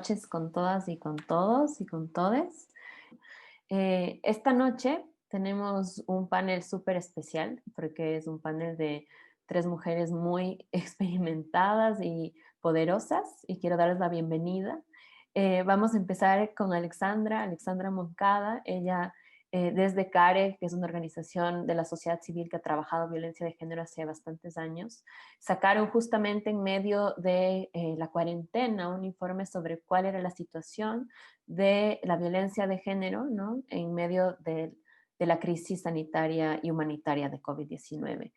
noches con todas y con todos y con todes. Esta noche tenemos un panel súper especial porque es un panel de tres mujeres muy experimentadas y poderosas y quiero darles la bienvenida. Vamos a empezar con Alexandra Moncada. Ella desde CARE, que es una organización de la sociedad civil que ha trabajado violencia de género hace bastantes años, sacaron justamente en medio de la cuarentena un informe sobre cuál era la situación de la violencia de género, ¿no? En medio de la crisis sanitaria y humanitaria de COVID-19.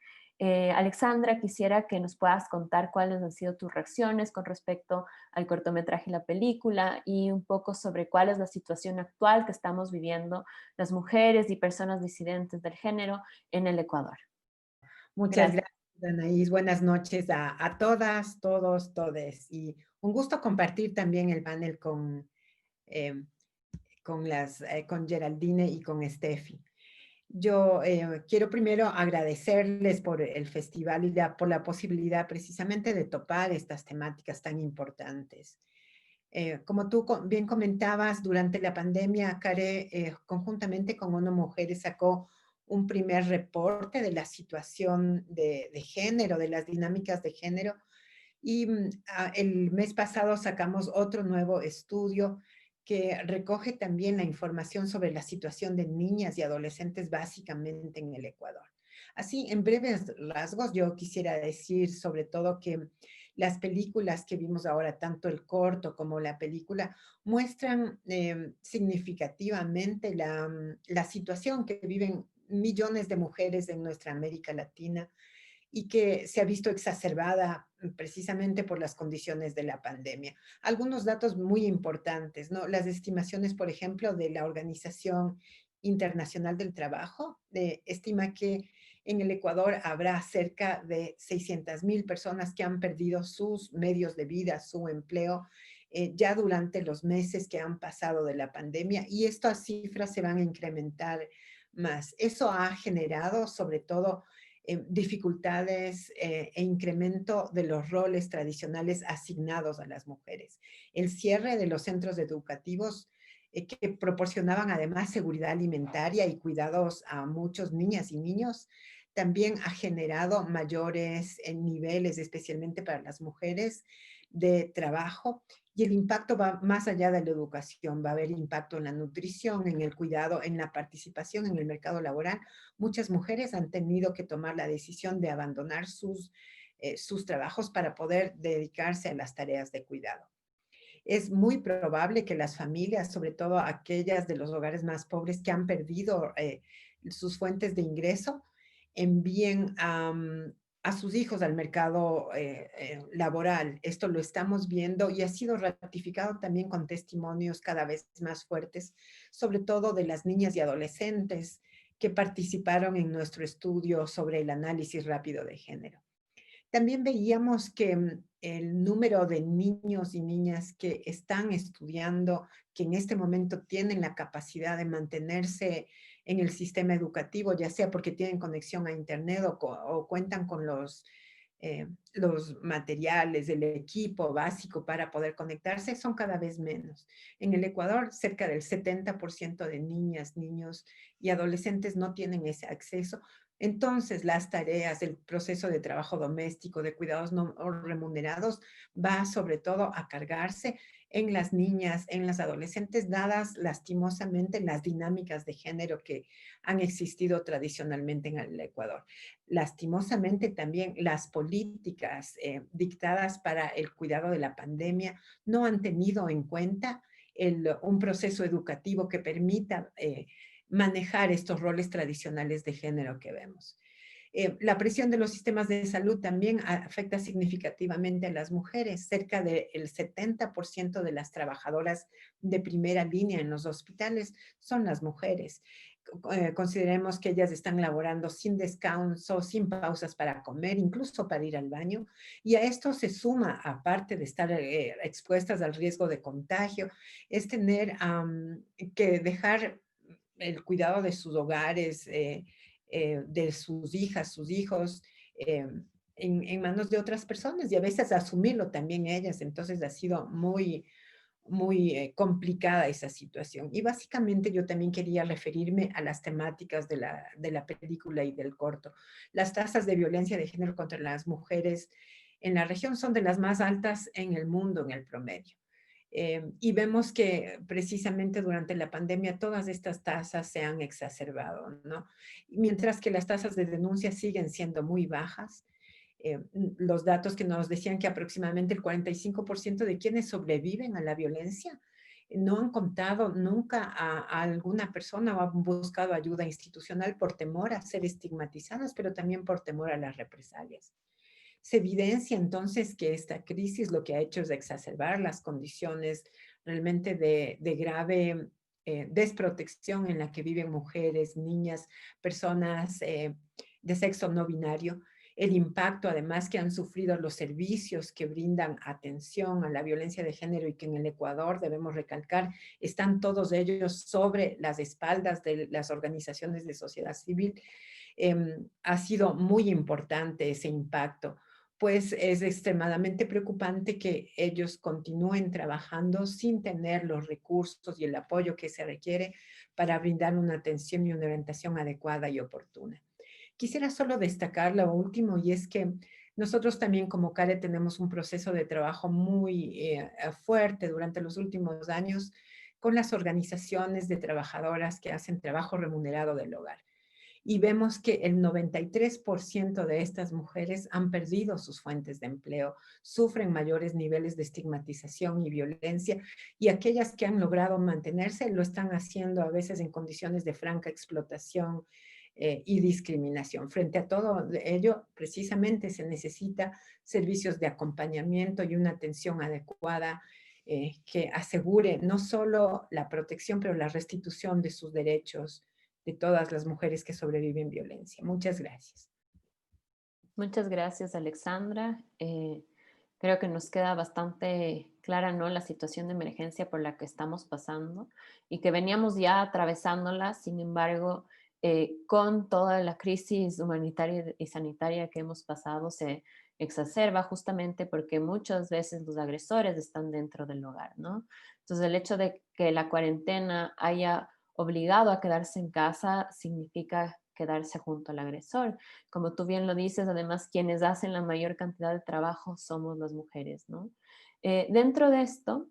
Alexandra, quisiera que nos puedas contar cuáles han sido tus reacciones con respecto al cortometraje y la película y un poco sobre cuál es la situación actual que estamos viviendo las mujeres y personas disidentes del género en el Ecuador. Muchas Gracias. gracias, Anaís. Buenas noches a todas, todos, todes. Y un gusto compartir también el panel eh, con Geraldine y con Steffi. Yo quiero primero agradecerles por el festival y por la posibilidad precisamente de topar estas temáticas tan importantes. Como tú bien comentabas, durante la pandemia, CARE, conjuntamente con ONU Mujeres, sacó un primer reporte de la situación de género, de las dinámicas de género, y el mes pasado sacamos otro nuevo estudio que recoge también la información sobre la situación de niñas y adolescentes básicamente en el Ecuador. Así, en breves rasgos, yo quisiera decir sobre todo que las películas que vimos ahora, tanto el corto como la película, muestran significativamente la situación que viven millones de mujeres en nuestra América Latina y que se ha visto exacerbada precisamente por las condiciones de la pandemia. Algunos datos muy importantes, ¿no? Las estimaciones, por ejemplo, de la Organización Internacional del Trabajo, estima que en el Ecuador habrá cerca de 600,000 personas que han perdido sus medios de vida, su empleo, ya durante los meses que han pasado de la pandemia, y estas cifras se van a incrementar más. Eso ha generado, sobre todo, dificultades e incremento de los roles tradicionales asignados a las mujeres. El cierre de los centros educativos que proporcionaban además seguridad alimentaria y cuidados a muchas niñas y niños, también ha generado mayores niveles, especialmente para las mujeres, de trabajo, y el impacto va más allá de la educación. Va a haber impacto en la nutrición, en el cuidado, en la participación en el mercado laboral. Muchas mujeres han tenido que tomar la decisión de abandonar sus trabajos para poder dedicarse a las tareas de cuidado. Es muy probable que las familias, sobre todo aquellas de los hogares más pobres que han perdido sus fuentes de ingreso, envíen a sus hijos al mercado laboral. Esto lo estamos viendo y ha sido ratificado también con testimonios cada vez más fuertes, sobre todo de las niñas y adolescentes que participaron en nuestro estudio sobre el análisis rápido de género. También veíamos que el número de niños y niñas que están estudiando, que en este momento tienen la capacidad de mantenerse en el sistema educativo, ya sea porque tienen conexión a Internet o cuentan con los materiales, el equipo básico para poder conectarse, son cada vez menos. En el Ecuador, cerca del 70% de niñas, niños y adolescentes no tienen ese acceso. Entonces, las tareas, el proceso de trabajo doméstico, de cuidados no remunerados, va sobre todo a cargarse en las niñas, en las adolescentes, dadas lastimosamente las dinámicas de género que han existido tradicionalmente en el Ecuador. Lastimosamente también las políticas dictadas para el cuidado de la pandemia no han tenido en cuenta un proceso educativo que permita manejar estos roles tradicionales de género que vemos. La presión de los sistemas de salud también afecta significativamente a las mujeres. Cerca del 70% de las trabajadoras de primera línea en los hospitales son las mujeres. Consideremos que ellas están laborando sin descanso, sin pausas para comer, incluso para ir al baño. Y a esto se suma, aparte de estar expuestas al riesgo de contagio, es tener que dejar el cuidado de sus hogares, de sus hijas, sus hijos, en manos de otras personas y a veces asumirlo también ellas. Entonces ha sido muy, muy complicada esa situación. Y básicamente yo también quería referirme a las temáticas de la película y del corto. Las tasas de violencia de género contra las mujeres en la región son de las más altas en el mundo en el promedio. Y vemos que precisamente durante la pandemia todas estas tasas se han exacerbado, ¿no? Mientras que las tasas de denuncia siguen siendo muy bajas. Los datos que nos decían que aproximadamente el 45% de quienes sobreviven a la violencia no han contado nunca a alguna persona o han buscado ayuda institucional por temor a ser estigmatizadas, pero también por temor a las represalias. Se evidencia entonces que esta crisis lo que ha hecho es exacerbar las condiciones realmente de grave desprotección en la que viven mujeres, niñas, personas de sexo no binario. El impacto además que han sufrido los servicios que brindan atención a la violencia de género y que en el Ecuador, debemos recalcar, están todos ellos sobre las espaldas de las organizaciones de sociedad civil. Ha sido muy importante ese impacto, pues es extremadamente preocupante que ellos continúen trabajando sin tener los recursos y el apoyo que se requiere para brindar una atención y una orientación adecuada y oportuna. Quisiera solo destacar lo último, y es que nosotros también como CARE tenemos un proceso de trabajo muy fuerte durante los últimos años con las organizaciones de trabajadoras que hacen trabajo remunerado del hogar. Y vemos que el 93% de estas mujeres han perdido sus fuentes de empleo, sufren mayores niveles de estigmatización y violencia, y aquellas que han logrado mantenerse lo están haciendo a veces en condiciones de franca explotación y discriminación. Frente a todo ello, precisamente se necesita servicios de acompañamiento y una atención adecuada que asegure no solo la protección, pero la restitución de sus derechos de todas las mujeres que sobreviven violencia. Muchas gracias. Muchas gracias, Alexandra. Creo que nos queda bastante clara, ¿no?, la situación de emergencia por la que estamos pasando y que veníamos ya atravesándola. Sin embargo, con toda la crisis humanitaria y sanitaria que hemos pasado, se exacerba justamente porque muchas veces los agresores están dentro del hogar, ¿no? Entonces, el hecho de que la cuarentena haya obligado a quedarse en casa significa quedarse junto al agresor. Como tú bien lo dices, además, quienes hacen la mayor cantidad de trabajo somos las mujeres, ¿no? Dentro de esto,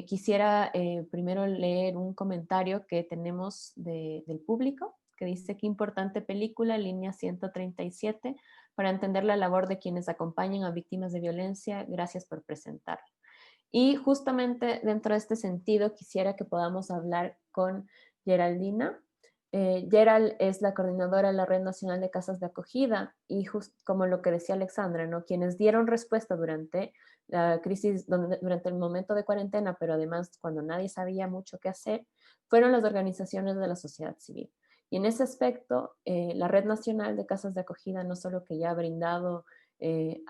quisiera primero leer un comentario que tenemos del público, que dice: qué importante película, línea 137, para entender la labor de quienes acompañan a víctimas de violencia. Gracias por presentarla. Y justamente dentro de este sentido, quisiera que podamos hablar con Geraldina. Gerald es la coordinadora de la Red Nacional de Casas de Acogida y como lo que decía Alexandra, ¿no?, quienes dieron respuesta durante la crisis, durante el momento de cuarentena, pero además cuando nadie sabía mucho qué hacer, fueron las organizaciones de la sociedad civil. Y en ese aspecto, la Red Nacional de Casas de Acogida no solo que ya ha brindado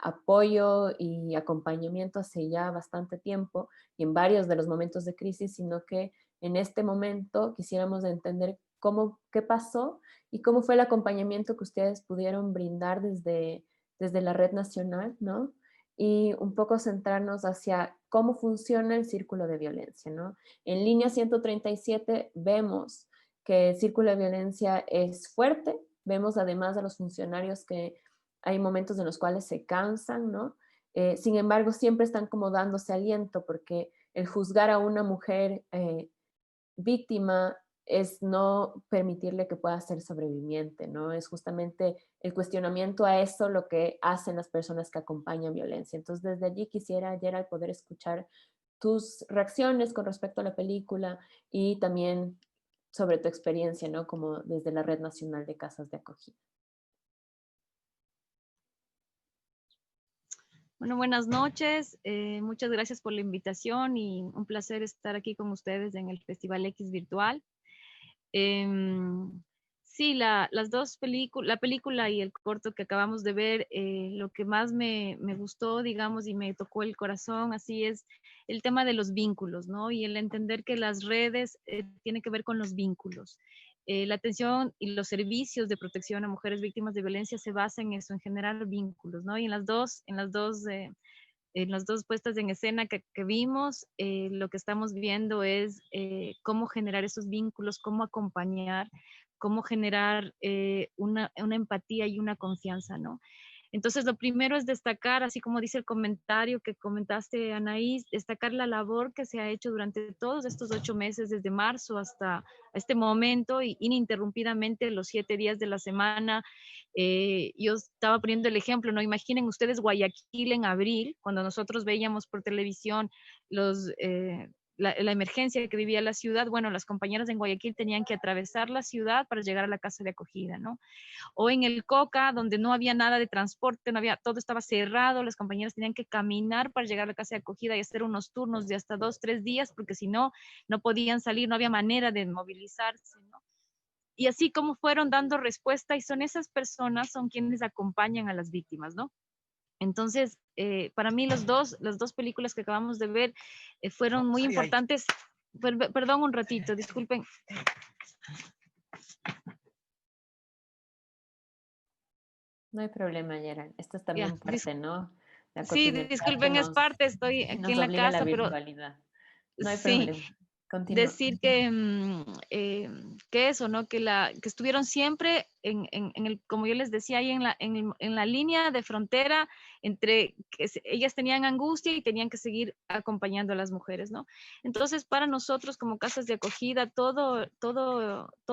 apoyo y acompañamiento hace ya bastante tiempo y en varios de los momentos de crisis, sino que en este momento quisiéramos entender qué pasó y cómo fue el acompañamiento que ustedes pudieron brindar desde la red nacional, ¿no? Y un poco centrarnos hacia cómo funciona el círculo de violencia, ¿no? En línea 137 vemos que el círculo de violencia es fuerte, vemos además a los funcionarios que hay momentos en los cuales se cansan, ¿no? Sin embargo, siempre están como dándose aliento porque el juzgar a una mujer víctima es no permitirle que pueda ser sobreviviente, ¿no? Es justamente el cuestionamiento a eso lo que hacen las personas que acompañan violencia. Entonces, desde allí quisiera, Gerald, poder escuchar tus reacciones con respecto a la película y también sobre tu experiencia, ¿no?, como desde la Red Nacional de Casas de Acogida. Bueno, buenas noches. Muchas gracias por la invitación y un placer estar aquí con ustedes en el Festival X Virtual. Sí, las dos películas, la película y el corto que acabamos de ver, lo que más me gustó, digamos, y me tocó el corazón, así es el tema de los vínculos, ¿no? Y el entender que las redes tienen que ver con los vínculos. La atención y los servicios de protección a mujeres víctimas de violencia se basan en eso, en generar vínculos, ¿no? Y en las dos En las dos puestas en escena que vimos, lo que estamos viendo es cómo generar esos vínculos, cómo acompañar, cómo generar una empatía y una confianza, ¿no? Entonces, lo primero es destacar, así como dice el comentario que comentaste, Anaís, destacar la labor que se ha hecho durante todos estos 8 meses, desde marzo hasta este momento, y ininterrumpidamente los 7 días de la semana. Yo estaba poniendo el ejemplo, ¿no? Imaginen ustedes Guayaquil en abril, cuando nosotros veíamos por televisión la emergencia que vivía la ciudad. Bueno, las compañeras en Guayaquil tenían que atravesar la ciudad para llegar a la casa de acogida, ¿no? O en el Coca, donde no había nada de transporte, no había, todo estaba cerrado, las compañeras tenían que caminar para llegar a la casa de acogida y hacer unos turnos de hasta 2, 3 días, porque si no, no podían salir, no había manera de movilizarse, ¿no? Y así como fueron dando respuesta, y son esas personas, son quienes acompañan a las víctimas, ¿no? Entonces, para mí las dos películas que acabamos de ver fueron muy importantes. Perdón un ratito, disculpen. No hay problema, Gerald. Esto es Ya, también parte, ¿no? La sí, cotidianidad que disculpen, es parte, estoy aquí nos en la obliga a la casa, pero virtualidad. No hay sí, problema. Continúa. decir que eso, ¿no? Que estuvieron siempre en el, como yo les decía, ahí en la línea de frontera entre que ellas tenían angustia y tenían que seguir acompañando a las mujeres, ¿no? Entonces, para nosotros como casas de acogida, todo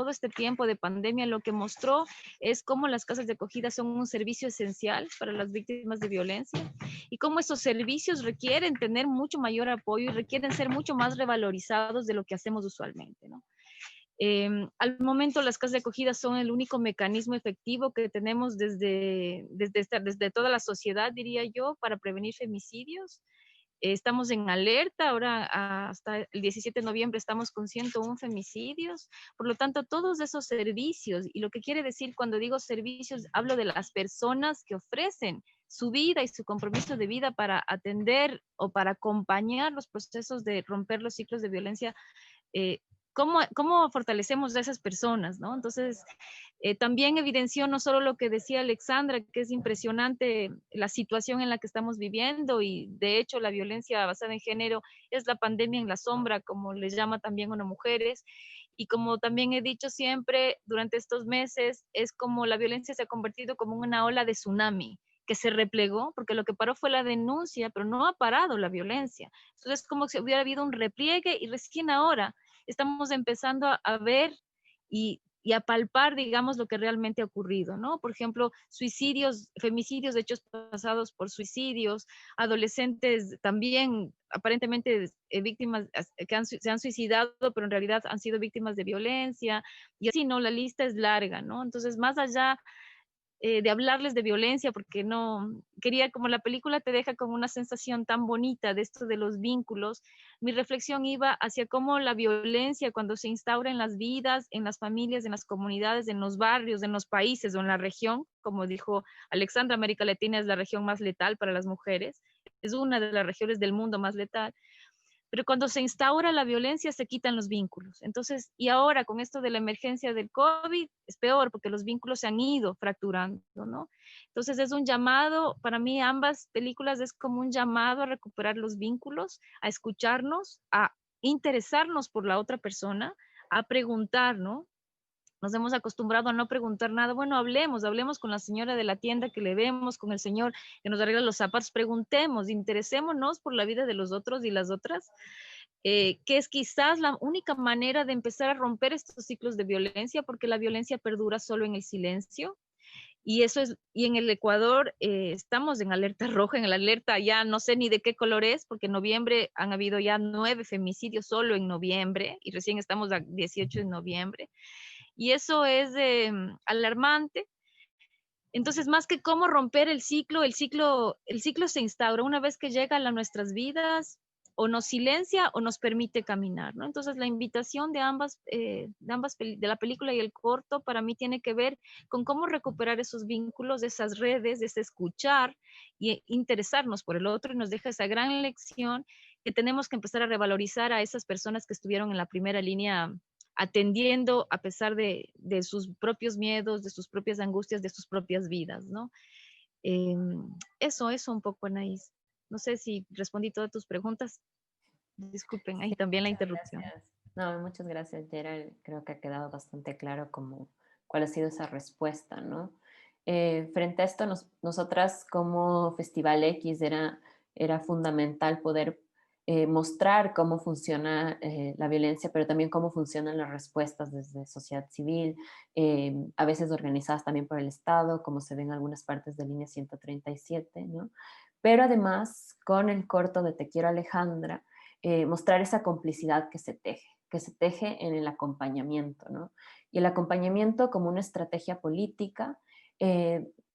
este tiempo de pandemia lo que mostró es cómo las casas de acogida son un servicio esencial para las víctimas de violencia, y cómo esos servicios requieren tener mucho mayor apoyo y requieren ser mucho más revalorizados de lo que hacemos usualmente, ¿no? Al momento las casas de acogida son el único mecanismo efectivo que tenemos desde toda la sociedad, diría yo, para prevenir femicidios. Estamos en alerta, ahora hasta el 17 de noviembre estamos con 101 femicidios, por lo tanto todos esos servicios, y lo que quiere decir cuando digo servicios, hablo de las personas que ofrecen su vida y su compromiso de vida para atender o para acompañar los procesos de romper los ciclos de violencia. eh, ¿Cómo fortalecemos a esas personas, ¿no? Entonces, también evidenció no solo lo que decía Alexandra, que es impresionante la situación en la que estamos viviendo, y de hecho la violencia basada en género es la pandemia en la sombra, como les llama también a las mujeres, y como también he dicho siempre durante estos meses, es como la violencia se ha convertido como una ola de tsunami que se replegó, porque lo que paró fue la denuncia, pero no ha parado la violencia. Entonces, es como si hubiera habido un repliegue, y recién ahora estamos empezando a ver y a palpar, digamos, lo que realmente ha ocurrido, ¿no? Por ejemplo, suicidios, femicidios, hechos pasados por suicidios, adolescentes también aparentemente víctimas que se han suicidado, pero en realidad han sido víctimas de violencia, y así, ¿no? La lista es larga, ¿no? Entonces, más allá de hablarles de violencia, porque no quería, como la película te deja con una sensación tan bonita de esto de los vínculos, mi reflexión iba hacia cómo la violencia, cuando se instaura en las vidas, en las familias, en las comunidades, en los barrios, en los países o en la región, como dijo Alexandra, América Latina es la región más letal para las mujeres, es una de las regiones del mundo más letal. Pero cuando se instaura la violencia se quitan los vínculos. Entonces, y ahora con esto de la emergencia del COVID es peor, porque los vínculos se han ido fracturando, ¿no? Entonces es un llamado, para mí ambas películas es como un llamado a recuperar los vínculos, a escucharnos, a interesarnos por la otra persona, a preguntar, ¿no? Nos hemos acostumbrado a no preguntar nada. Bueno, hablemos con la señora de la tienda que le vemos, con el señor que nos arregla los zapatos, preguntemos, interesémonos por la vida de los otros y las otras, que es quizás la única manera de empezar a romper estos ciclos de violencia, porque la violencia perdura solo en el silencio. Y eso es, y en el Ecuador estamos en alerta roja, en la alerta ya no sé ni de qué color es, porque en noviembre han habido ya 9 femicidios solo en noviembre, y recién estamos a 18 de noviembre. Y eso es alarmante. Entonces, más que cómo romper el ciclo se instaura una vez que llega a nuestras vidas, o nos silencia o nos permite caminar, ¿no? Entonces, la invitación de la película y el corto para mí tiene que ver con cómo recuperar esos vínculos, esas redes, ese escuchar y interesarnos por el otro, y nos deja esa gran lección que tenemos que empezar a revalorizar a esas personas que estuvieron en la primera línea atendiendo a pesar de sus propios miedos, de sus propias angustias, de sus propias vidas, ¿no? Eso un poco, Anaís. No sé si respondí todas tus preguntas. Disculpen ahí también la interrupción. Gracias. No, muchas gracias, Gerald. Creo que ha quedado bastante claro como cuál ha sido esa respuesta, ¿no? Frente a esto, nosotras como Festival X era fundamental poder mostrar cómo funciona la violencia, pero también cómo funcionan las respuestas desde sociedad civil, a veces organizadas también por el Estado, como se ve en algunas partes de Línea 137, ¿no? Pero además, con el corto de Te quiero Alejandra, mostrar esa complicidad que se teje en el acompañamiento, ¿no? Y el acompañamiento como una estrategia política.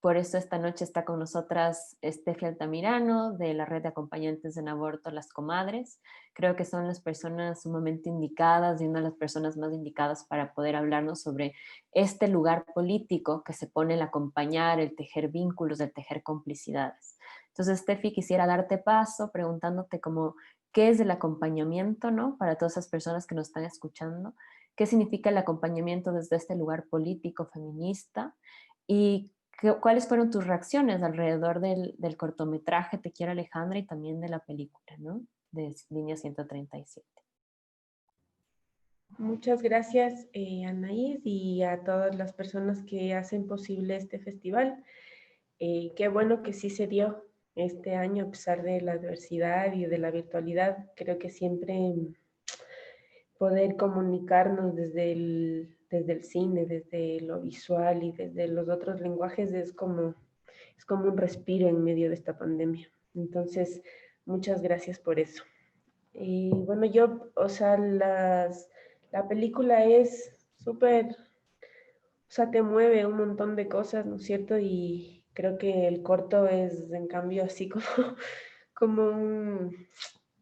Por eso esta noche está con nosotras Estefi Altamirano, de la red de acompañantes en aborto Las Comadres. Creo que son las personas sumamente indicadas y una de las personas más indicadas para poder hablarnos sobre este lugar político que se pone el acompañar, el tejer vínculos, el tejer complicidades. Entonces, Estefi, quisiera darte paso preguntándote cómo qué es el acompañamiento, ¿no? Para todas esas personas que nos están escuchando, qué significa el acompañamiento desde este lugar político, feminista, y cuáles fueron tus reacciones alrededor del cortometraje Te quiero Alejandra y también de la película, ¿no? De Línea 137. Muchas gracias, Anaís, y a todas las personas que hacen posible este festival. Qué bueno que sí se dio este año a pesar de la adversidad y de la virtualidad. Creo que siempre poder comunicarnos desde el cine, desde lo visual y desde los otros lenguajes es como un respiro en medio de esta pandemia. Entonces, muchas gracias por eso. Y bueno, o sea, la película es súper, o sea, te mueve un montón de cosas, ¿no es cierto? Y creo que el corto es, en cambio, así como, como un,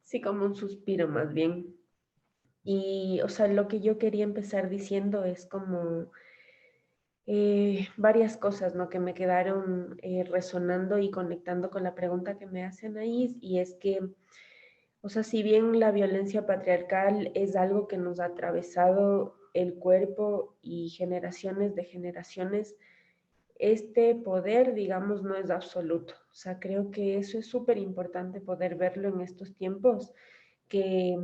sí, como un suspiro más bien. Y, o sea, lo que yo quería empezar diciendo es como varias cosas, ¿no? Que me quedaron resonando y conectando con la pregunta que me hacen ahí, y es que, o sea, si bien la violencia patriarcal es algo que nos ha atravesado el cuerpo y generaciones de generaciones, este poder, digamos, no es absoluto. O sea, creo que eso es súper importante poder verlo en estos tiempos, que,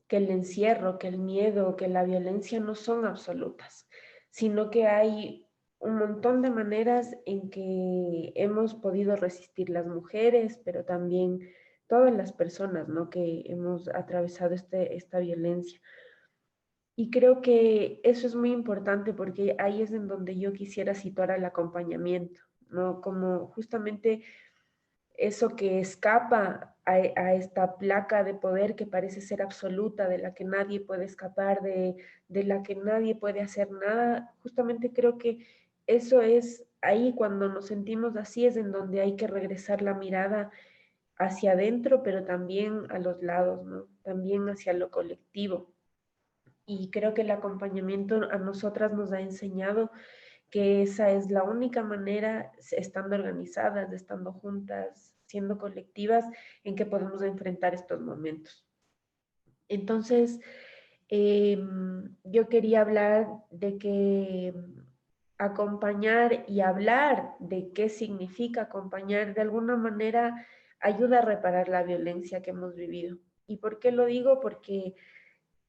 que el encierro, que el miedo, que la violencia no son absolutas, sino que hay un montón de maneras en que hemos podido resistir las mujeres, pero también todas las personas, ¿no? Que hemos atravesado esta violencia. Y creo que eso es muy importante porque ahí es en donde yo quisiera situar al acompañamiento, ¿no? Como justamente eso que escapa a esta placa de poder que parece ser absoluta, de la que nadie puede escapar, de la que nadie puede hacer nada. Justamente creo que eso es ahí cuando nos sentimos así, es en donde hay que regresar la mirada hacia adentro, pero también a los lados, ¿no? También hacia lo colectivo. Y creo que el acompañamiento a nosotras nos ha enseñado que esa es la única manera, estando organizadas, estando juntas, siendo colectivas, en que podemos enfrentar estos momentos. Entonces, yo quería hablar de que acompañar y hablar de qué significa acompañar de alguna manera ayuda a reparar la violencia que hemos vivido. ¿Y por qué lo digo? Porque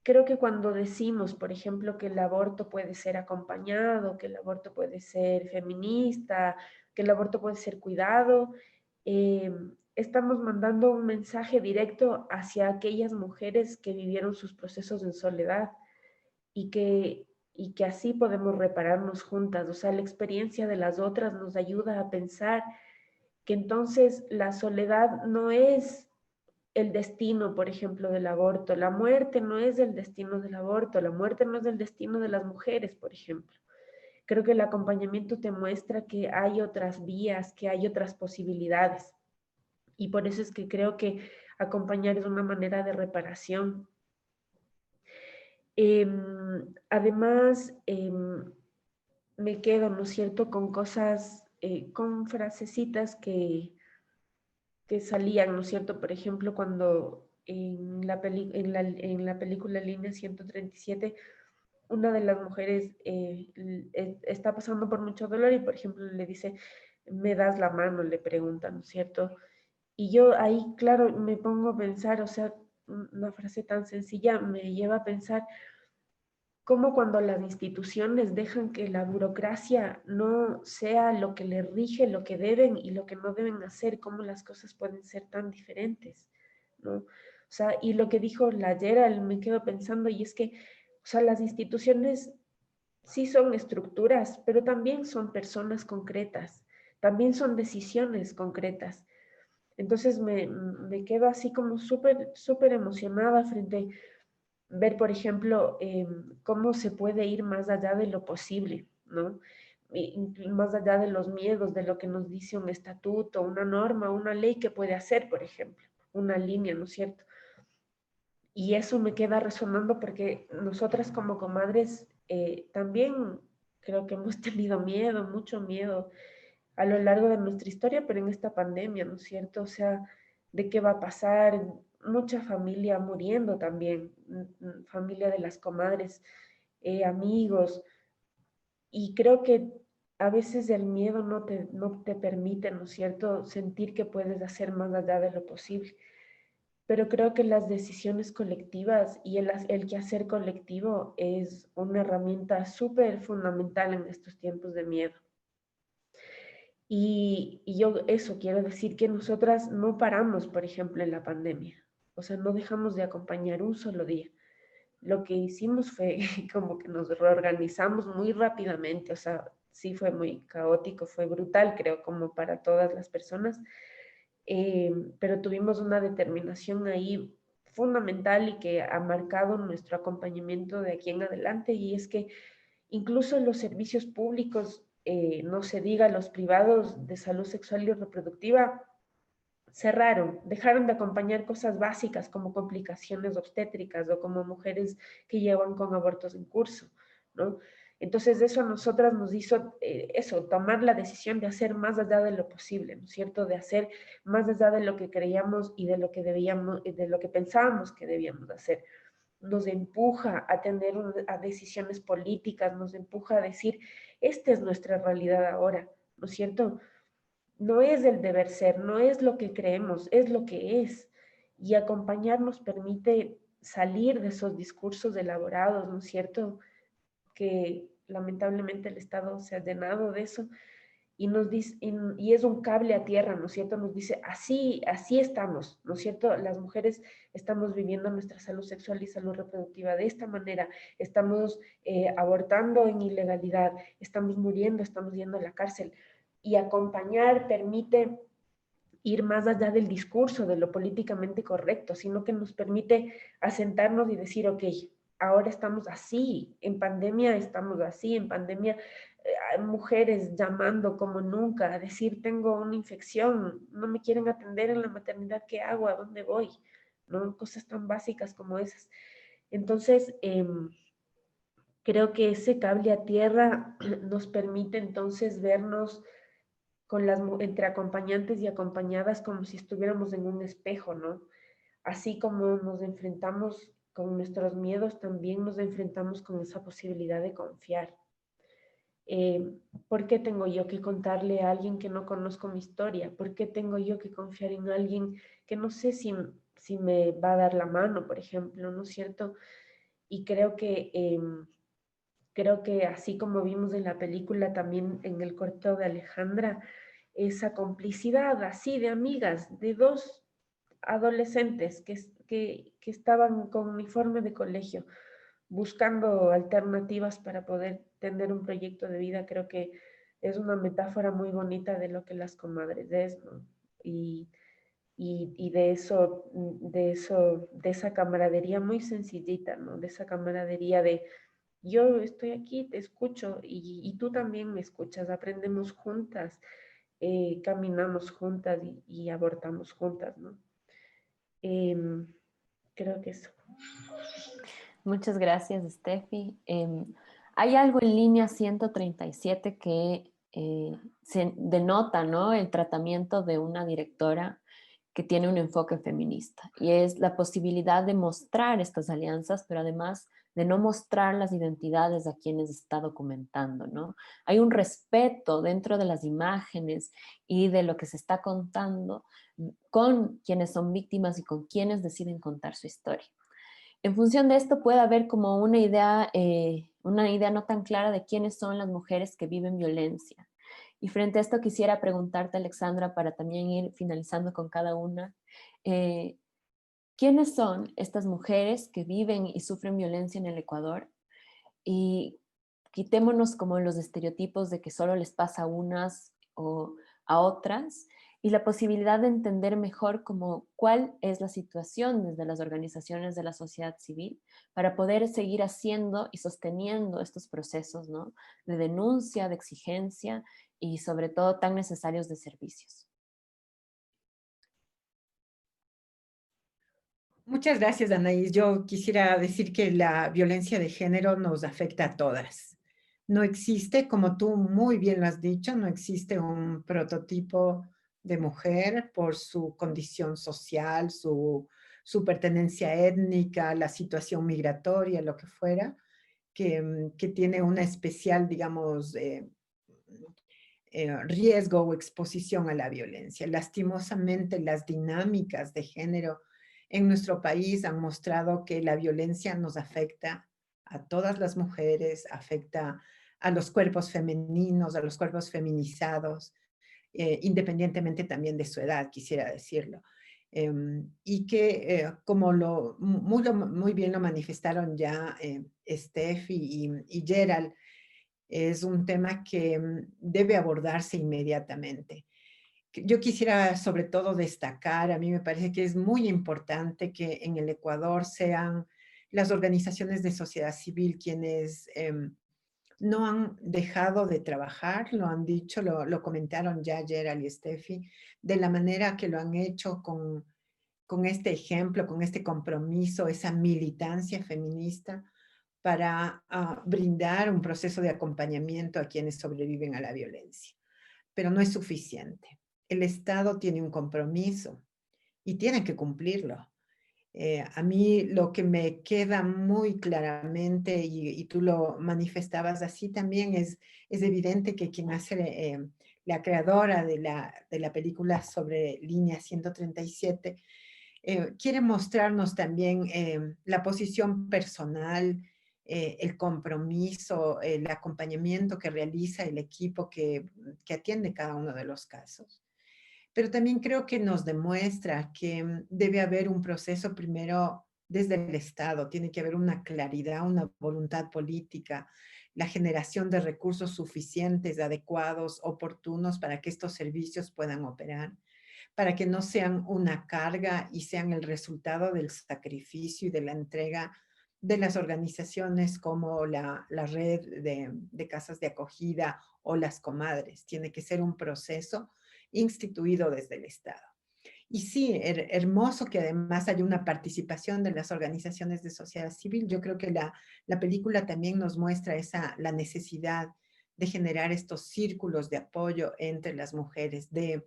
creo que cuando decimos, por ejemplo, que el aborto puede ser acompañado, que el aborto puede ser feminista, que el aborto puede ser cuidado, eh, estamos mandando un mensaje directo hacia aquellas mujeres que vivieron sus procesos en soledad y y que así podemos repararnos juntas. O sea, la experiencia de las otras nos ayuda a pensar que entonces la soledad no es el destino, por ejemplo, del aborto. La muerte no es el destino del aborto, la muerte no es el destino de las mujeres, por ejemplo. Creo que el acompañamiento te muestra que hay otras vías, que hay otras posibilidades. Y por eso es que creo que acompañar es una manera de reparación. Además, me quedo, ¿no es cierto?, con cosas, con frasecitas que salían, ¿no es cierto? Por ejemplo, cuando en la película Línea 137, una de las mujeres está pasando por mucho dolor y, por ejemplo, le dice, ¿me das la mano? Le pregunta, ¿no es cierto? Y yo ahí, claro, me pongo a pensar, o sea, una frase tan sencilla me lleva a pensar cómo cuando las instituciones dejan que la burocracia no sea lo que les rige, lo que deben y lo que no deben hacer, cómo las cosas pueden ser tan diferentes, ¿no? O sea, y lo que dijo la Gerald, me quedo pensando, y es que, o sea, las instituciones sí son estructuras, pero también son personas concretas, también son decisiones concretas. Entonces me quedo así como súper emocionada frente a ver, por ejemplo, cómo se puede ir más allá de lo posible, ¿no? Más allá de los miedos, de lo que nos dice un estatuto, una norma, una ley que puede hacer, por ejemplo, una línea, ¿no es cierto? Y eso me queda resonando porque nosotras como comadres también creo que hemos tenido miedo, mucho miedo a lo largo de nuestra historia, pero en esta pandemia, ¿no es cierto? O sea, de qué va a pasar, mucha familia muriendo también, familia de las comadres, amigos, y creo que a veces el miedo no te permite, ¿no es cierto?, sentir que puedes hacer más allá de lo posible. Pero creo que las decisiones colectivas y el quehacer colectivo es una herramienta súper fundamental en estos tiempos de miedo. Y yo eso quiero decir que nosotras no paramos, por ejemplo, en la pandemia. O sea, no dejamos de acompañar un solo día. Lo que hicimos fue como que nos reorganizamos muy rápidamente. O sea, sí fue muy caótico, fue brutal, creo, como para todas las personas. Pero tuvimos una determinación ahí fundamental y que ha marcado nuestro acompañamiento de aquí en adelante. Y es que incluso los servicios públicos, no se diga los privados de salud sexual y reproductiva, cerraron, dejaron de acompañar cosas básicas como complicaciones obstétricas o como mujeres que llevan con abortos en curso, ¿no? Entonces eso a nosotras nos hizo eso, tomar la decisión de hacer más allá de lo posible, ¿no es cierto? De hacer más allá de lo que creíamos y de lo que debíamos, de lo que pensábamos que debíamos hacer. Nos empuja a tener a decisiones políticas, nos empuja a decir, esta es nuestra realidad ahora, ¿no es cierto? No es el deber ser, no es lo que creemos, es lo que es. Y acompañar nos permite salir de esos discursos elaborados, ¿no es cierto? Que lamentablemente el Estado se ha llenado de eso y nos dice, y es un cable a tierra, ¿no es cierto? Nos dice, así estamos, ¿no es cierto? Las mujeres estamos viviendo nuestra salud sexual y salud reproductiva de esta manera, estamos abortando en ilegalidad, estamos muriendo, estamos yendo a la cárcel. Y acompañar permite ir más allá del discurso, de lo políticamente correcto, sino que nos permite asentarnos y decir, ok, ahora estamos así, en pandemia estamos así, en pandemia hay mujeres llamando como nunca a decir, tengo una infección, no me quieren atender en la maternidad, ¿qué hago? ¿A dónde voy? ¿No? Cosas tan básicas como esas. Entonces, creo que ese cable a tierra nos permite entonces vernos con entre acompañantes y acompañadas como si estuviéramos en un espejo, ¿no? Así como nos enfrentamos con nuestros miedos, también nos enfrentamos con esa posibilidad de confiar. ¿Por qué tengo yo que contarle a alguien que no conozco mi historia? ¿Por qué tengo yo que confiar en alguien que no sé si me va a dar la mano, por ejemplo, ¿no es cierto? Y creo que así como vimos en la película, también en el corto de Alejandra, esa complicidad así de amigas, de dos adolescentes que estaban con uniforme de colegio, buscando alternativas para poder tener un proyecto de vida, creo que es una metáfora muy bonita de lo que las comadres es, ¿no? Y de esa camaradería muy sencillita, ¿no? De esa camaradería de yo estoy aquí, te escucho y tú también me escuchas, aprendemos juntas, caminamos juntas y abortamos juntas, ¿no? Em, creo que eso. Muchas gracias, Steffi. Hay algo en línea 137 que se denota, ¿no? El tratamiento de una directora que tiene un enfoque feminista y es la posibilidad de mostrar estas alianzas, pero además de no mostrar las identidades a quienes está documentando, ¿no? Hay un respeto dentro de las imágenes y de lo que se está contando con quienes son víctimas y con quienes deciden contar su historia. En función de esto puede haber como una idea no tan clara de quiénes son las mujeres que viven violencia. Y frente a esto quisiera preguntarte, Alexandra, para también ir finalizando con cada una, eh, ¿quiénes son estas mujeres que viven y sufren violencia en el Ecuador? Y quitémonos como los estereotipos de que solo les pasa a unas o a otras, y la posibilidad de entender mejor como cuál es la situación desde las organizaciones de la sociedad civil para poder seguir haciendo y sosteniendo estos procesos, ¿no? De denuncia, de exigencia y sobre todo tan necesarios de servicios. Muchas gracias, Anaís. Yo quisiera decir que la violencia de género nos afecta a todas. No existe, como tú muy bien lo has dicho, no existe un prototipo de mujer por su condición social, su pertenencia étnica, la situación migratoria, lo que fuera, que tiene una especial, digamos, riesgo o exposición a la violencia. Lastimosamente, las dinámicas de género en nuestro país han mostrado que la violencia nos afecta a todas las mujeres, afecta a los cuerpos femeninos, a los cuerpos feminizados, independientemente también de su edad, quisiera decirlo. Y que como muy bien lo manifestaron ya Steffi y Gerald, es un tema que debe abordarse inmediatamente. Yo quisiera sobre todo destacar, a mí me parece que es muy importante que en el Ecuador sean las organizaciones de sociedad civil quienes no han dejado de trabajar, lo han dicho, lo comentaron ya Gerald y Steffi, de la manera que lo han hecho con este ejemplo, con este compromiso, esa militancia feminista para brindar un proceso de acompañamiento a quienes sobreviven a la violencia. Pero no es suficiente. El Estado tiene un compromiso y tiene que cumplirlo. A mí lo que me queda muy claramente, y tú lo manifestabas así también, es evidente que quien hace la creadora de la película sobre Línea 137 quiere mostrarnos también la posición personal, el compromiso, el acompañamiento que realiza el equipo que atiende cada uno de los casos. Pero también creo que nos demuestra que debe haber un proceso primero desde el Estado, tiene que haber una claridad, una voluntad política, la generación de recursos suficientes, adecuados, oportunos para que estos servicios puedan operar, para que no sean una carga y sean el resultado del sacrificio y de la entrega de las organizaciones como la red de casas de acogida o las comadres. Tiene que ser un proceso instituido desde el Estado. Y sí, hermoso que además haya una participación de las organizaciones de sociedad civil. Yo creo que la película también nos muestra la necesidad de generar estos círculos de apoyo entre las mujeres, de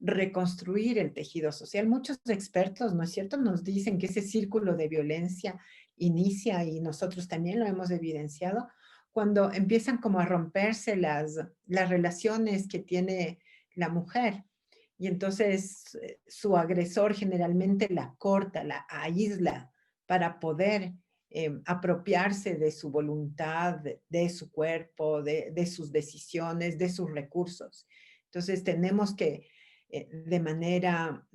reconstruir el tejido social. Muchos expertos, ¿no es cierto?, nos dicen que ese círculo de violencia inicia, y nosotros también lo hemos evidenciado, cuando empiezan como a romperse las relaciones que tiene la mujer. Y entonces su agresor generalmente la corta, la aísla para poder apropiarse de su voluntad, de su cuerpo, de sus decisiones, de sus recursos. Entonces tenemos que de manera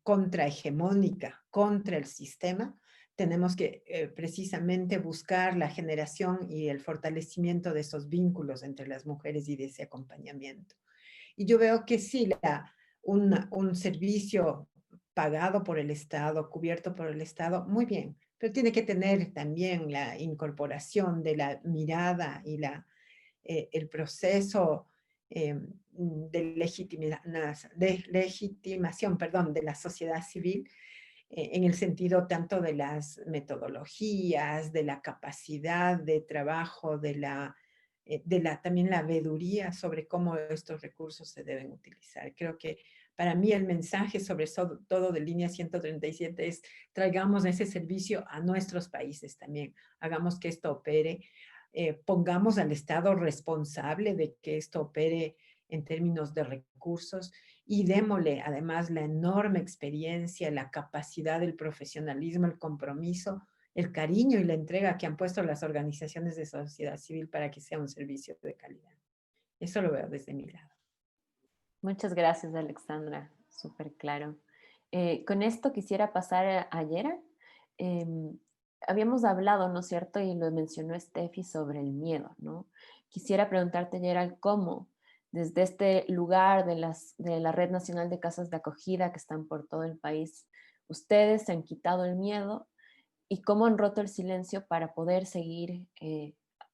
contrahegemónica contra el sistema, tenemos que precisamente buscar la generación y el fortalecimiento de esos vínculos entre las mujeres y de ese acompañamiento. Y yo veo que sí, un servicio pagado por el Estado, cubierto por el Estado, muy bien, pero tiene que tener también la incorporación de la mirada y el proceso de legitimación, perdón, de la sociedad civil, en el sentido tanto de las metodologías, de la capacidad de trabajo, también la veeduría sobre cómo estos recursos se deben utilizar. Creo que para mí el mensaje sobre todo de Línea 137 es traigamos ese servicio a nuestros países también, hagamos que esto opere, pongamos al Estado responsable de que esto opere en términos de recursos y démosle además la enorme experiencia, la capacidad, el profesionalismo, el compromiso, el cariño y la entrega que han puesto las organizaciones de sociedad civil para que sea un servicio de calidad. Eso lo veo desde mi lado. Muchas gracias, Alexandra. Súper claro. Con esto quisiera pasar a Yera. Habíamos hablado, ¿no es cierto? Y lo mencionó Steffi sobre el miedo, ¿no? Quisiera preguntarte, Yera, cómo desde este lugar de la Red Nacional de Casas de Acogida que están por todo el país, ustedes se han quitado el miedo y cómo han roto el silencio para poder seguir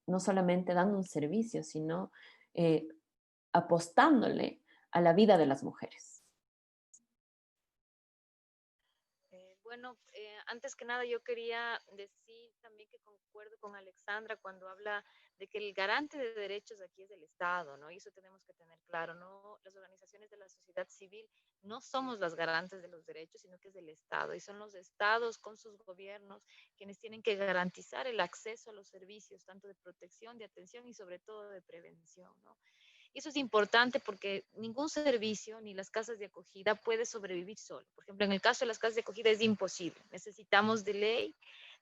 no solamente dando un servicio, sino apostándole a la vida de las mujeres. Bueno, antes que nada yo quería decir también que concuerdo con Alexandra cuando habla de que el garante de derechos aquí es el Estado, ¿no? Y eso tenemos que tener claro, ¿no? Las organizaciones de la sociedad civil no somos las garantes de los derechos, sino que es el Estado. Y son los estados con sus gobiernos quienes tienen que garantizar el acceso a los servicios, tanto de protección, de atención y sobre todo de prevención, ¿no? Y eso es importante porque ningún servicio, ni las casas de acogida, puede sobrevivir solo. Por ejemplo, en el caso de las casas de acogida es imposible. Necesitamos de ley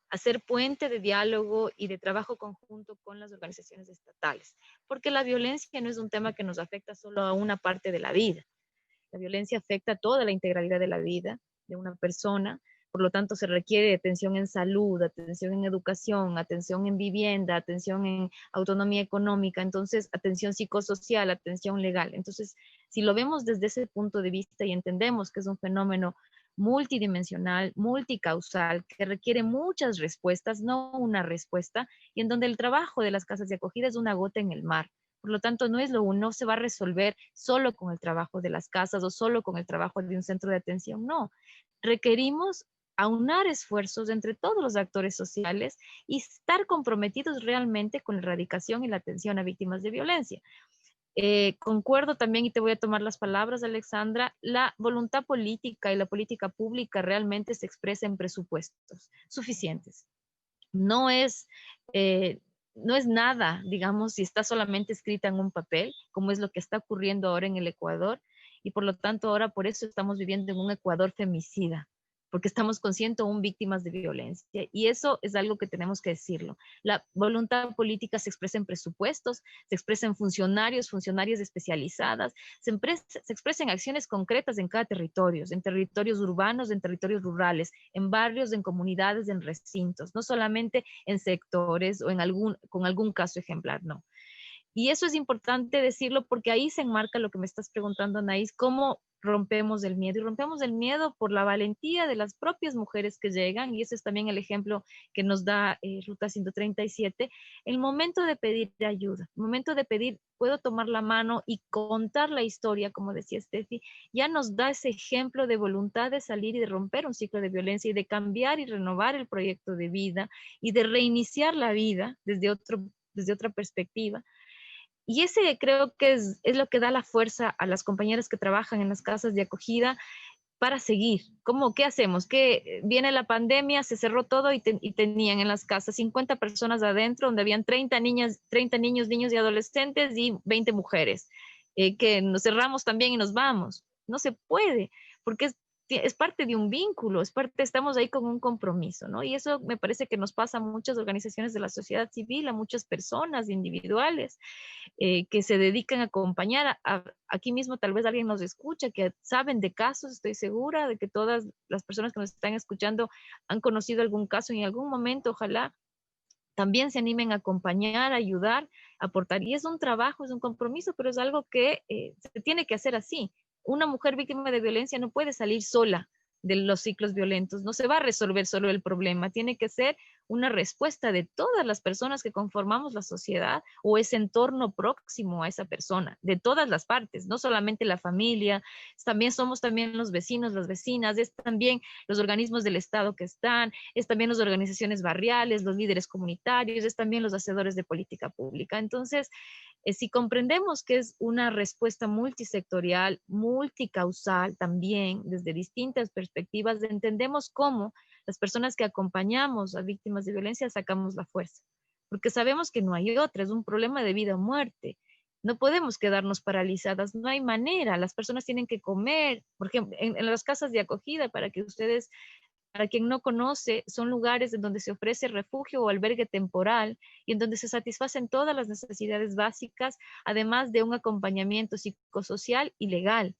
hacer puente de diálogo y de trabajo conjunto con las organizaciones estatales, porque la violencia no es un tema que nos afecta solo a una parte de la vida. La violencia afecta a toda la integralidad de la vida de una persona. Por lo tanto, se requiere atención en salud, atención en educación, atención en vivienda, atención en autonomía económica, entonces atención psicosocial, atención legal. Entonces, si lo vemos desde ese punto de vista y entendemos que es un fenómeno multidimensional, multicausal, que requiere muchas respuestas, no una respuesta, y en donde el trabajo de las casas de acogida es una gota en el mar. Por lo tanto, no se va a resolver solo con el trabajo de las casas o solo con el trabajo de un centro de atención, no. Requerimos aunar esfuerzos entre todos los actores sociales y estar comprometidos realmente con la erradicación y la atención a víctimas de violencia. Concuerdo también, y te voy a tomar las palabras, Alexandra, la voluntad política y la política pública realmente se expresa en presupuestos suficientes. No es nada, digamos, si está solamente escrita en un papel, como es lo que está ocurriendo ahora en el Ecuador, y por lo tanto ahora por eso estamos viviendo en un Ecuador femicida, porque estamos con 101 víctimas de violencia, y eso es algo que tenemos que decirlo. La voluntad política se expresa en presupuestos, se expresa en funcionarias especializadas, se expresa en acciones concretas en cada territorio, en territorios urbanos, en territorios rurales, en barrios, en comunidades, en recintos, no solamente en sectores o con algún caso ejemplar, no. Y eso es importante decirlo porque ahí se enmarca lo que me estás preguntando, Anaís, cómo rompemos el miedo. Y rompemos el miedo por la valentía de las propias mujeres que llegan, y ese es también el ejemplo que nos da Ruta 137, el momento de pedir ayuda, el momento de pedir, puedo tomar la mano y contar la historia, como decía Steffi, ya nos da ese ejemplo de voluntad de salir y de romper un ciclo de violencia y de cambiar y renovar el proyecto de vida y de reiniciar la vida desde otra perspectiva. Y ese creo que es lo que da la fuerza a las compañeras que trabajan en las casas de acogida para seguir. ¿Qué hacemos? Que viene la pandemia, se cerró todo y tenían en las casas 50 personas adentro, donde habían 30 niños, niños y adolescentes y 20 mujeres, que nos cerramos también y nos vamos. No se puede, porque es parte de un vínculo, estamos ahí con un compromiso, ¿no? Y eso me parece que nos pasa a muchas organizaciones de la sociedad civil, a muchas personas individuales que se dedican a acompañar. Aquí mismo tal vez alguien nos escucha, que saben de casos, estoy segura de que todas las personas que nos están escuchando han conocido algún caso en algún momento, ojalá también se animen a acompañar, a ayudar, a aportar. Y es un trabajo, es un compromiso, pero es algo que se tiene que hacer así. Una mujer víctima de violencia no puede salir sola de los ciclos violentos, no se va a resolver solo el problema, tiene que ser una respuesta de todas las personas que conformamos la sociedad o ese entorno próximo a esa persona, de todas las partes, no solamente la familia, también somos también los vecinos, las vecinas, es también los organismos del Estado que están, es también las organizaciones barriales, los líderes comunitarios, es también los hacedores de política pública. Entonces, si comprendemos que es una respuesta multisectorial, multicausal también, desde distintas perspectivas, entendemos cómo las personas que acompañamos a víctimas de violencia sacamos la fuerza, porque sabemos que no hay otra, es un problema de vida o muerte. No podemos quedarnos paralizadas, no hay manera, las personas tienen que comer, por ejemplo, en las casas de acogida, para que ustedes, para quien no conoce, son lugares en donde se ofrece refugio o albergue temporal y en donde se satisfacen todas las necesidades básicas, además de un acompañamiento psicosocial y legal.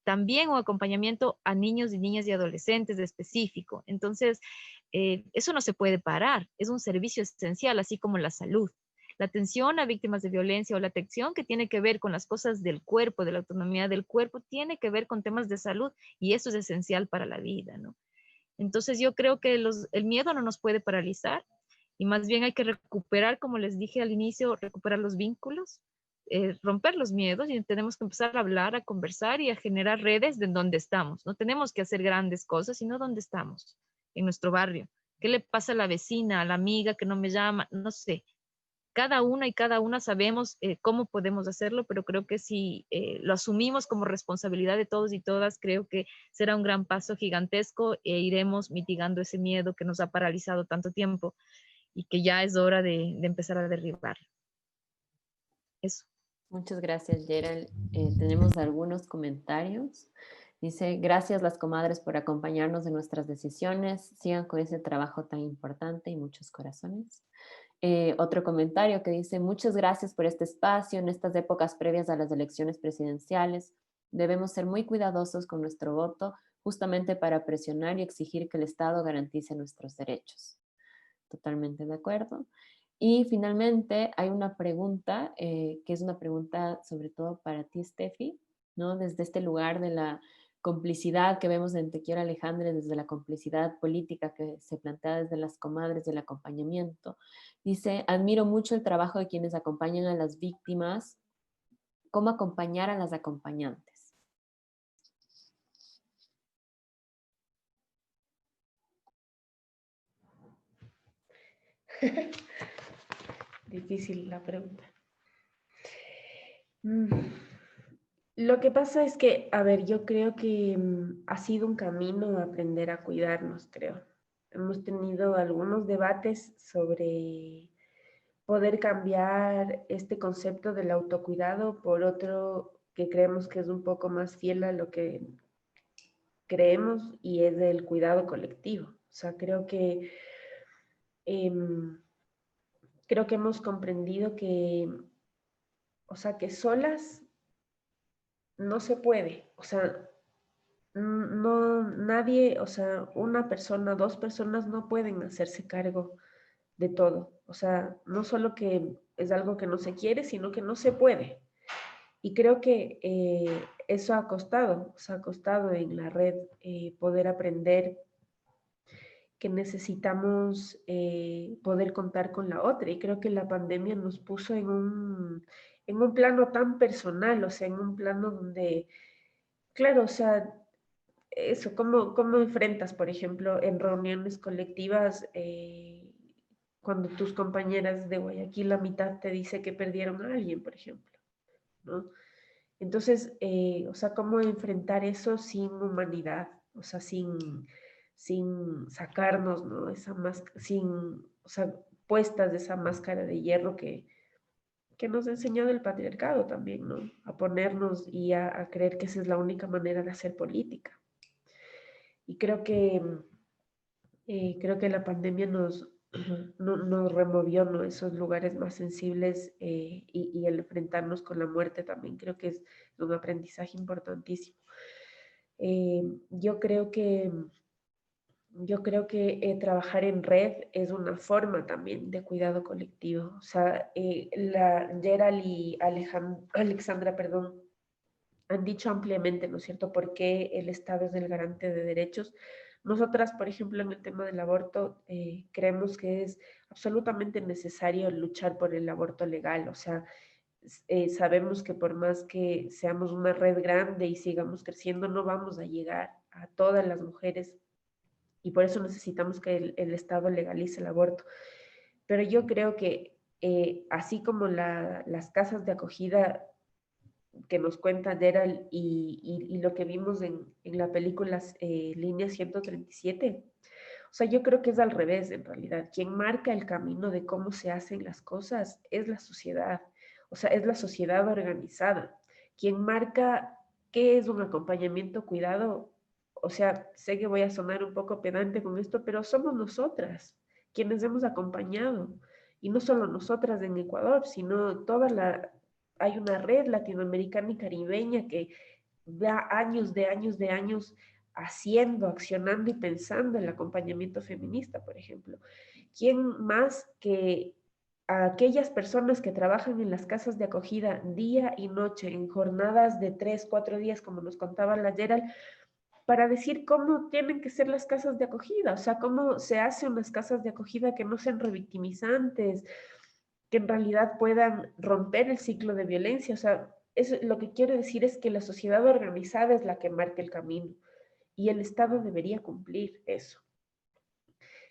También un acompañamiento a niños y niñas y adolescentes de específico. Entonces, eso no se puede parar, es un servicio esencial, así como la salud. La atención a víctimas de violencia o la atención que tiene que ver con las cosas del cuerpo, de la autonomía del cuerpo, tiene que ver con temas de salud y eso es esencial para la vida, ¿no? Entonces yo creo que el miedo no nos puede paralizar y más bien hay que recuperar, como les dije al inicio, recuperar los vínculos, romper los miedos y tenemos que empezar a hablar, a conversar y a generar redes de donde estamos. No tenemos que hacer grandes cosas, sino donde estamos, en nuestro barrio. ¿Qué le pasa a la vecina, a la amiga que no me llama? No sé. Cada una y cada una sabemos cómo podemos hacerlo, pero creo que si lo asumimos como responsabilidad de todos y todas, creo que será un gran paso gigantesco e iremos mitigando ese miedo que nos ha paralizado tanto tiempo y que ya es hora de empezar a derribar. Eso. Muchas gracias, Gerald. Tenemos algunos comentarios. Dice, gracias las comadres por acompañarnos en nuestras decisiones. Sigan con ese trabajo tan importante y muchos corazones. Otro comentario que dice, muchas gracias por este espacio en estas épocas previas a las elecciones presidenciales. Debemos ser muy cuidadosos con nuestro voto justamente para presionar y exigir que el Estado garantice nuestros derechos. Totalmente de acuerdo. Y finalmente hay una pregunta, que es una pregunta sobre todo para ti, Steffi, ¿no? Desde este lugar de la complicidad que vemos en Te Quiero Alejandre, desde la complicidad política que se plantea desde las comadres del acompañamiento. Dice, admiro mucho el trabajo de quienes acompañan a las víctimas, cómo acompañar a las acompañantes. Difícil la pregunta. Lo que pasa es que, a ver, yo creo que ha sido un camino aprender a cuidarnos, creo. Hemos tenido algunos debates sobre poder cambiar este concepto del autocuidado por otro que creemos que es un poco más fiel a lo que creemos y es el cuidado colectivo. O sea, creo que hemos comprendido que, o sea, que solas no se puede. O sea, no, nadie, o sea, una persona, dos personas no pueden hacerse cargo de todo. O sea, no solo que es algo que no se quiere, sino que no se puede. Y creo que eso ha costado, o sea, ha costado en la red poder aprender que necesitamos poder contar con la otra. Y creo que la pandemia nos puso en un plano tan personal, o sea, en un plano donde, claro, o sea, eso, ¿cómo enfrentas, por ejemplo, en reuniones colectivas, cuando tus compañeras de Guayaquil, la mitad te dice que perdieron a alguien, por ejemplo, ¿no? Entonces, o sea, ¿cómo enfrentar eso sin humanidad? O sea, sin sacarnos, ¿no? O sea, puestas de esa máscara de hierro que nos ha enseñado el patriarcado también, ¿no? A ponernos y a creer que esa es la única manera de hacer política. Y creo que la pandemia nos removió, ¿no? Esos lugares más sensibles y el enfrentarnos con la muerte también creo que es un aprendizaje importantísimo. Yo creo que trabajar en red es una forma también de cuidado colectivo. O sea, Gerald y Alexandra, perdón, han dicho ampliamente, ¿no es cierto?, por qué el Estado es el garante de derechos. Nosotras, por ejemplo, en el tema del aborto, creemos que es absolutamente necesario luchar por el aborto legal. O sea, sabemos que por más que seamos una red grande y sigamos creciendo, no vamos a llegar a todas las mujeres y por eso necesitamos que el Estado legalice el aborto. Pero yo creo que así como las casas de acogida que nos cuenta Gerald y lo que vimos en la película Línea 137, o sea, yo creo que es al revés en realidad. Quien marca el camino de cómo se hacen las cosas es la sociedad, o sea, es la sociedad organizada. Quien marca qué es un acompañamiento cuidado, o sea, sé que voy a sonar un poco pedante con esto, pero somos nosotras quienes hemos acompañado. Y no solo nosotras en Ecuador, sino hay una red latinoamericana y caribeña que da años de años de años haciendo, accionando y pensando en el acompañamiento feminista, por ejemplo. ¿Quién más que a aquellas personas que trabajan en las casas de acogida día y noche, en jornadas de 3, 4 días, como nos contaba la Gerald, para decir cómo tienen que ser las casas de acogida, o sea, cómo se hacen unas casas de acogida que no sean revictimizantes, que en realidad puedan romper el ciclo de violencia. O sea, eso, lo que quiero decir es que la sociedad organizada es la que marca el camino y el Estado debería cumplir eso.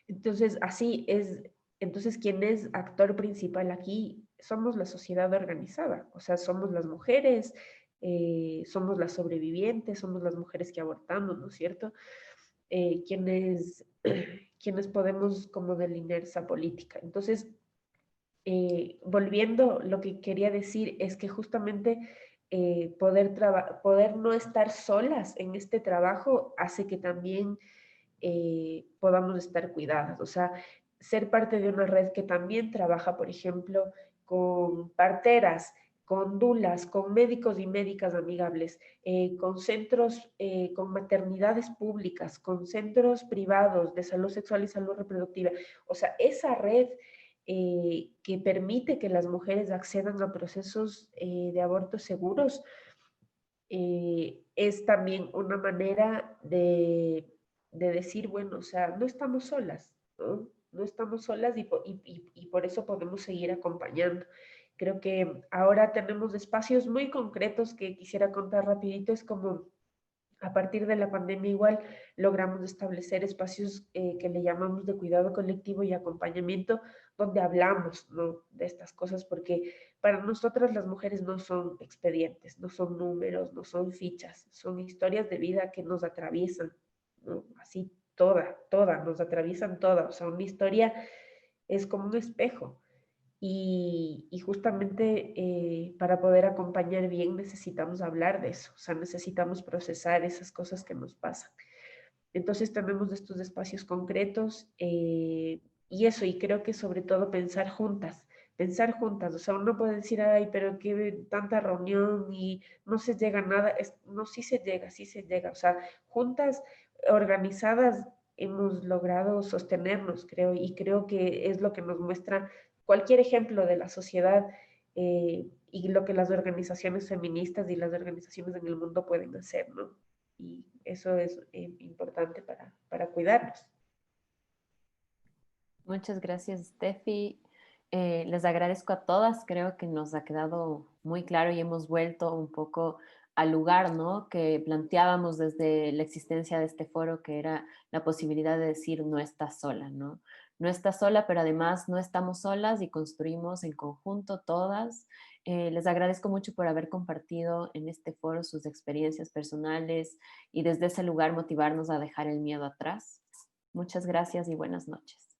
Entonces, así es. Entonces, quien es actor principal aquí somos la sociedad organizada, o sea, somos las mujeres, somos las sobrevivientes, somos las mujeres que abortamos, ¿no es cierto? Quienes, quienes podemos como delinear esa política. Entonces, volviendo, lo que quería decir es que justamente poder no estar solas en este trabajo hace que también podamos estar cuidadas. O sea, ser parte de una red que también trabaja, por ejemplo, con parteras, con dulas, con médicos y médicas amigables, con centros, con maternidades públicas, con centros privados de salud sexual y salud reproductiva. O sea, esa red que permite que las mujeres accedan a procesos de aborto seguros, es también una manera de decir, bueno, o sea, no estamos solas, ¿no? No estamos solas y por eso podemos seguir acompañando. Creo que ahora tenemos espacios muy concretos que quisiera contar rapidito, es como a partir de la pandemia igual logramos establecer espacios que le llamamos de cuidado colectivo y acompañamiento, donde hablamos, ¿no?, de estas cosas, porque para nosotras las mujeres no son expedientes, no son números, no son fichas, son historias de vida que nos atraviesan, ¿no? Así toda, nos atraviesan toda, o sea, una historia es como un espejo. Y justamente para poder acompañar bien necesitamos hablar de eso, o sea, necesitamos procesar esas cosas que nos pasan. Entonces tenemos estos espacios concretos y eso, y creo que sobre todo pensar juntas, o sea, uno puede decir, ay, pero qué tanta reunión y no se llega a nada, no, sí se llega, o sea, juntas, organizadas, hemos logrado sostenernos, creo, y creo que es lo que nos muestra cualquier ejemplo de la sociedad y lo que las organizaciones feministas y las organizaciones en el mundo pueden hacer, ¿no? Y eso es importante para cuidarnos. Muchas gracias, Steffi. Les agradezco a todas. Creo que nos ha quedado muy claro y hemos vuelto un poco al lugar, ¿no?, que planteábamos desde la existencia de este foro, que era la posibilidad de decir no estás sola, ¿no? No estás sola, pero además no estamos solas y construimos en conjunto todas. Les agradezco mucho por haber compartido en este foro sus experiencias personales y desde ese lugar motivarnos a dejar el miedo atrás. Muchas gracias y buenas noches.